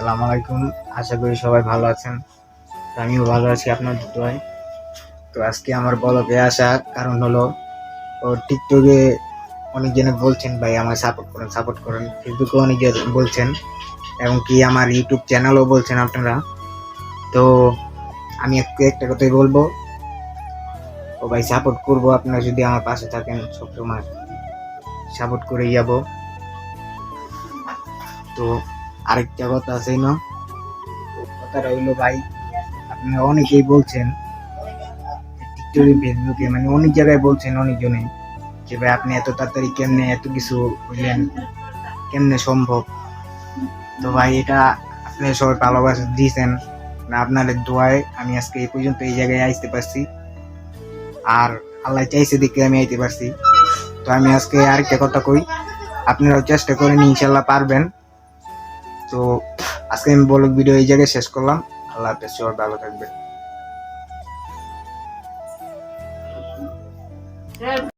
আসসালামু আলাইকুম। আশা করি সবাই ভালো আছেন। তো আমিও ভালো আছি আপনাদের দোয়ায়। তো আজকে আমার ব্লগে আসা কারণ হলো ও টিকটকে অনেকজনে বলছেন ভাই আমায় সাপোর্ট করেন। ফেসবুকে অনেকে বলছেন এবং কি আমার ইউটিউব চ্যানেলও বলছেন আপনারা। তো আমি একটা কথাই বলবো, ও ভাই সাপোর্ট করবো, আপনারা যদি আমার পাশে থাকেন সবসময় সাপোর্ট করে যাবো। তো আরেকটা কথা আছে না, কথাটা হইলো ভাই, আপনারা অনেকেই বলছেন টিকটকে ফেসবুকে মানে অনেক জায়গায় বলছেন অনেকজনে যে ভাই আপনি এত তাড়াতাড়ি কেমনে এত কিছু হইলেন, কেমনে সম্ভব। তো ভাই এটা আপনি সবাই ভালোবাসা দিয়েছেন না, আপনাদের দোয়ায় আমি আজকে এই পর্যন্ত এই জায়গায় আসতে পারছি, আর আল্লাহ চাইছে দেখে আমি আইতে পারছি। তো আমি আজকে আরেকটা কথা কই, আপনারাও চেষ্টা করেন, ইনশাল্লাহ পারবেন। তো আজকে আমি ব্লগ ভিডিও এই জায়গায় শেষ করলাম। আল্লাহ হাফেজ, সবাই ভালো থাকবেন।